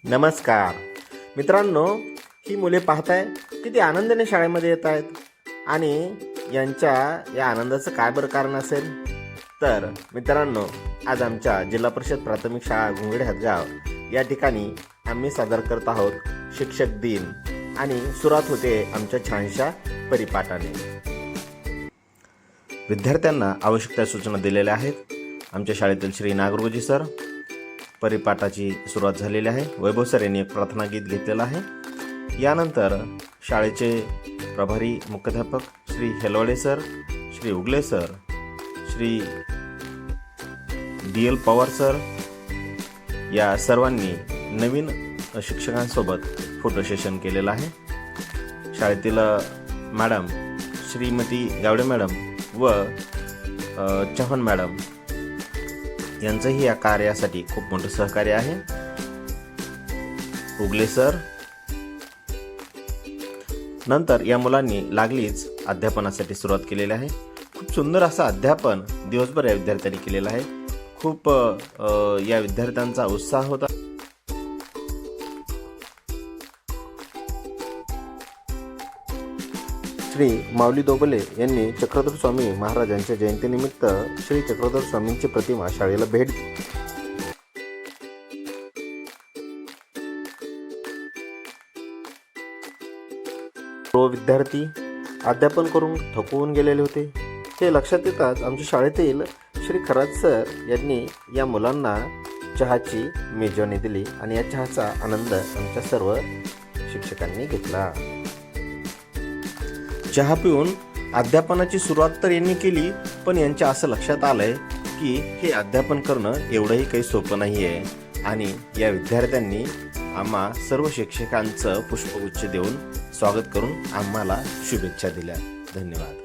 नमस्कार मित्रांनो, ही मुले पाहताय किती आनंदाने शाळेमध्ये येत आहेत आणि यांच्या या आनंदाचं काय बरं कारण असेल तर मित्रांनो, आज आमच्या जिल्हा परिषद प्राथमिक शाळा घुंगडे हदगाव या ठिकाणी आम्ही सादर करत आहोत शिक्षक दिन आणि सुरुवात होते आमच्या छानशा परिपाठाने। विद्यार्थ्यांना आवश्यक त्या सूचना दिलेल्या आहेत। आमच्या शाळेतील श्री नागरगोजी सर परिपाठाची सुरुवात झालेली आहे। वैभव सर यांनी एक प्रार्थना गीत घेतलेलं आहे। यानंतर शाळेचे प्रभारी मुख्याध्यापक Shri Helwade sir, Shri Ugale sir, Shri DL Pawar sir या सर्वांनी नवीन शिक्षकांसोबत फोटो सेशन केलेलं आहे। शाळेतील मॅडम श्रीमती गावडे मॅडम व चव्हाण मॅडम यांचंही या कार्यासाठी खूप मोठं सहकार्य आहे। उगले सर नंतर या मुलांनी लागलीच अध्यापनासाठी सुरुवात केलेली आहे। खूप सुंदर असं अध्यापन दिवसभर या विद्यार्थ्यांनी केलेलं आहे। खूप या विद्यार्थ्यांचा उत्साह होता। श्री माऊली दोबले यांनी चक्रधर स्वामी महाराजांच्या जयंतीनिमित्त श्री चक्रधर स्वामींची प्रतिमा शाळेला भेट दिली। विद्यार्थी अध्यापन करून थकवून गेलेले होते। हे लक्षात येताच आमच्या शाळेतील श्री खरात सर यांनी या मुलांना चहाची मेजवानी दिली आणि या चहाचा आनंद आमच्या सर्व शिक्षकांनी घेतला। चहा पिऊन अध्यापनाची सुरुवात तर यांनी केली, पण यांच्या असं लक्षात आलंय की हे अध्यापन करणं एवढंही काही सोपं नाही आहे आणि या विद्यार्थ्यांनी आम्हा सर्व शिक्षकांचं पुष्पगुच्छ देऊन स्वागत करून आम्हाला शुभेच्छा दिल्या। धन्यवाद।